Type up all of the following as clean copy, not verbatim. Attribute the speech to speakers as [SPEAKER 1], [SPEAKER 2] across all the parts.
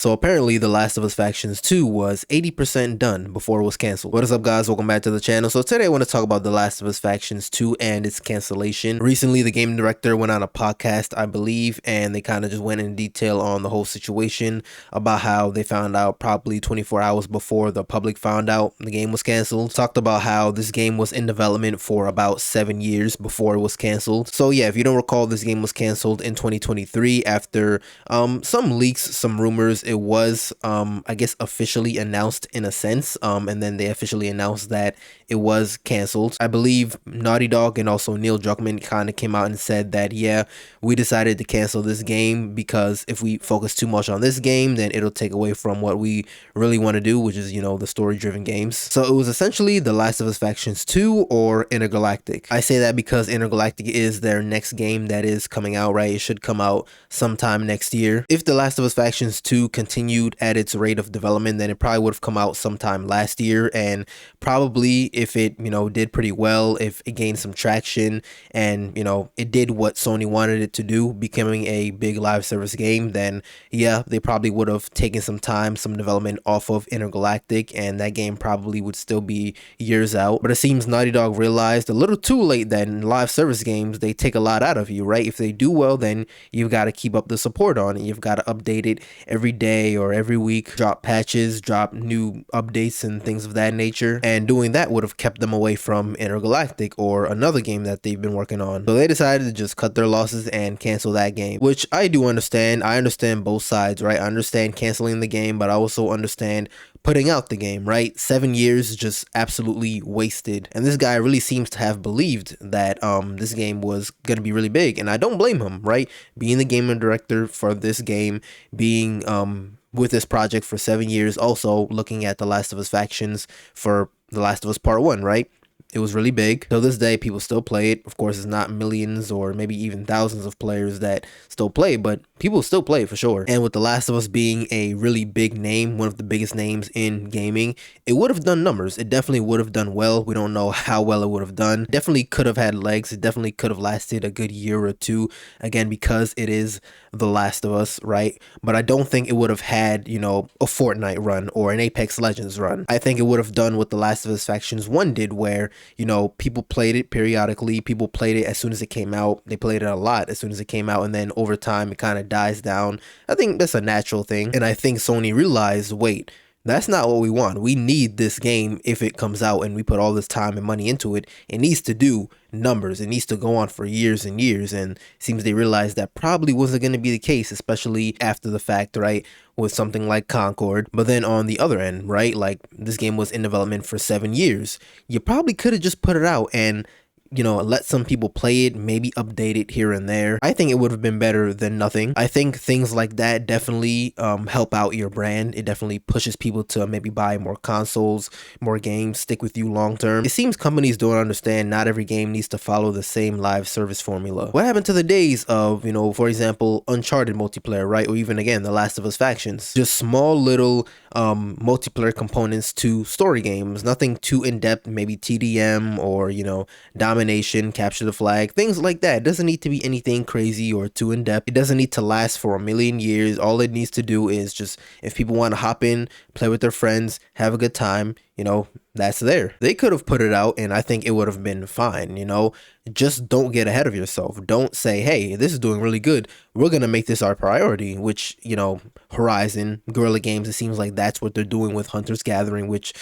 [SPEAKER 1] So apparently The Last of Us Factions 2 was 80% done before it was canceled. What is up, guys? Welcome back to the channel. So today I want to talk about The Last of Us Factions 2 and its cancellation. Recently, the game director went on a podcast, I believe, and they kind of just went in detail on the whole situation about how they found out probably 24 hours before the public found out the game was canceled. Talked about how this game was in development for about 7 years before it was canceled. So yeah, if you don't recall, this game was canceled in 2023 after some leaks, some rumors. It was, I guess, officially announced in a sense, and then they officially announced that it was canceled. I believe Naughty Dog and also Neil Druckmann kind of came out and said that, yeah, we decided to cancel this game because if we focus too much on this game, then it'll take away from what we really want to do, which is, you know, the story-driven games. So it was essentially The Last of Us Factions 2 or Intergalactic. I say that because Intergalactic is their next game that is coming out, right? It should come out sometime next year. If The Last of Us Factions 2 continued at its rate of development, then it probably would have come out sometime last year, and probably if it, you know, did pretty well, if it gained some traction and, you know, it did what Sony wanted it to do, becoming a big live service game, then yeah, they probably would have taken some time, some development off of Intergalactic, and that game probably would still be years out. But it seems Naughty Dog realized a little too late that in live service games, they take a lot out of you, right? If they do well, then you've got to keep up the support on it. You've got to update it every day or every week, drop patches, drop new updates and things of that nature. And doing that would have kept them away from Intergalactic or another game that they've been working on. So they decided to just cut their losses and cancel that game, which I do understand. I understand both sides, right? I understand canceling the game, but I also understand putting out the game, right? 7 years just absolutely wasted. And this guy really seems to have believed that this game was going to be really big, and I don't blame him, right? Being the game director for this game, being with this project for 7 years, also looking at The Last of Us Factions for The Last of Us Part 1, right? It was really big. Till this day, people still play it. Of course, it's not millions or maybe even thousands of players that still play, but people still play it for sure. And with The Last of Us being a really big name, one of the biggest names in gaming, it would have done numbers. It definitely would have done well. We don't know how well it would have done. Definitely could have had legs. It definitely could have lasted a good year or two. Again, because it is The Last of Us, right? But I don't think it would have had, you know, a Fortnite run or an Apex Legends run. I think it would have done what The Last of Us Factions 1 did, where, you know, people played it periodically. People played it as soon as it came out. They played it a lot as soon as it came out, and then over time it kind of dies down. I think that's a natural thing, and I think Sony realized, wait, that's not what we want. We need this game if it comes out and we put all this time and money into it. It needs to do numbers. It needs to go on for years and years. And it seems they realized that probably wasn't going to be the case, especially after the fact, right? With something like Concord. But then on the other end, right? Like, this game was in development for 7 years. You probably could have just put it out and, you know, let some people play it, maybe update it here and there. I think it would have been better than nothing. I think things like that definitely help out your brand. It definitely pushes people to maybe buy more consoles, more games, stick with you long term. It seems companies don't understand not every game needs to follow the same live service formula. What happened to the days of, you know, for example, Uncharted multiplayer, right? Or even, again, The Last of Us Factions. Just small little multiplayer components to story games. Nothing too in-depth, maybe TDM or, you know, domination, capture the flag, things like that. It doesn't need to be anything crazy or too in-depth. It doesn't need to last for a million years. All it needs to do is just, if people want to hop in, play with their friends, have a good time, you know, that's there. They could have put it out and I think it would have been fine, you know. Just don't get ahead of yourself. Don't say, hey, this is doing really good, we're going to make this our priority, which, you know, Horizon, Guerrilla Games, it seems like that's what they're doing with Hunter's Gathering, which,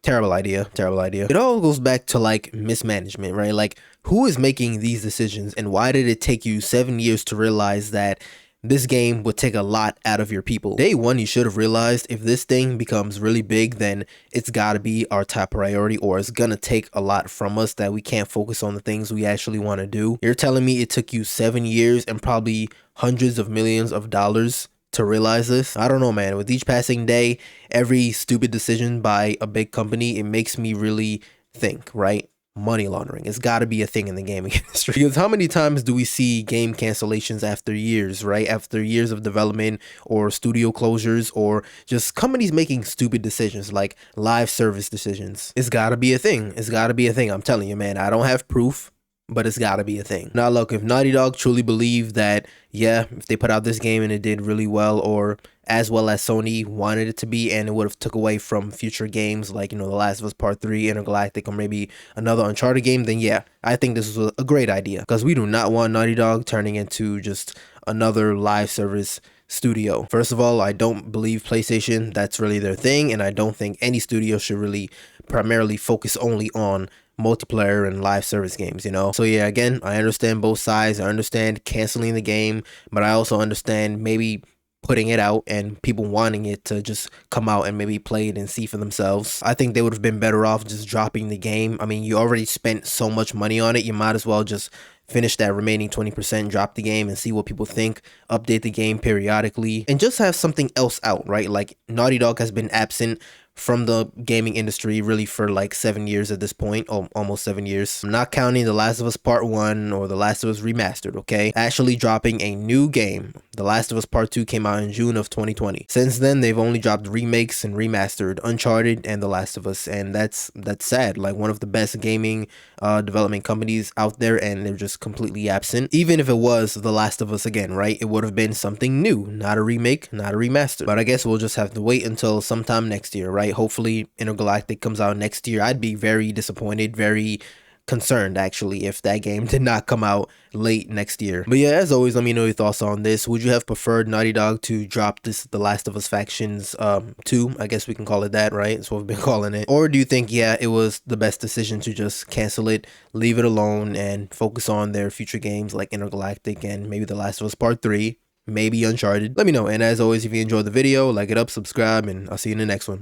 [SPEAKER 1] terrible idea, terrible idea. It all goes back to like mismanagement, right? Like, who is making these decisions and why did it take you 7 years to realize that this game would take a lot out of your people? Day one, you should have realized if this thing becomes really big, then it's got to be our top priority, or it's going to take a lot from us that we can't focus on the things we actually want to do. You're telling me it took you 7 years and probably hundreds of millions of dollars to realize this? I don't know, man. With each passing day, every stupid decision by a big company, it makes me really think, right? Money laundering. It's got to be a thing in the gaming industry. Because how many times do we see game cancellations after years, right? After years of development or studio closures or just companies making stupid decisions like live service decisions. It's got to be a thing. It's got to be a thing. I'm telling you, man, I don't have proof. but it's gotta be a thing. Now look, if Naughty Dog truly believed that, yeah, if they put out this game and it did really well, or as well as Sony wanted it to be, and it would have took away from future games like, The Last of Us Part 3, Intergalactic, or maybe another Uncharted game, then yeah, I think this was a great idea, because we do not want Naughty Dog turning into just another live service studio. First of all, I don't believe PlayStation, that's really their thing, and I don't think any studio should really primarily focus only on multiplayer and live service games, So yeah, again, I understand both sides. I understand canceling the game, but I also understand maybe putting it out and people wanting it to just come out and maybe play it and see for themselves. I think they would have been better off just dropping the game. I mean, you already spent so much money on it, you might as well just finish that remaining 20%, drop the game and see what people think, update the game periodically, and just have something else out, right? Like, Naughty Dog has been absent from the gaming industry really for like 7 years at this point, almost 7 years. I'm not counting The Last of Us Part 1 or The Last of Us Remastered, okay? Actually dropping a new game. The Last of Us Part 2 came out in June of 2020. Since then, they've only dropped remakes and remastered Uncharted and The Last of Us, and that's sad. Like, one of the best gaming development companies out there, and they're just completely absent. Even if it was The Last of Us again, right? It would have been something new, not a remake, not a remaster. But I guess we'll just have to wait until sometime next year, right? Hopefully Intergalactic comes out next year. I'd be very disappointed, very concerned actually, if that game did not come out late next year. But yeah, as always, let me know your thoughts on this. Would you have preferred Naughty Dog to drop this The Last of Us Factions 2? I guess we can call it that, right? That's what we've been calling it. Or do you think, yeah, it was the best decision to just cancel it, leave it alone, and focus on their future games like Intergalactic and maybe The Last of Us Part 3, maybe Uncharted? Let me know. And as always, if you enjoyed the video, like it up, subscribe, and I'll see you in the next one.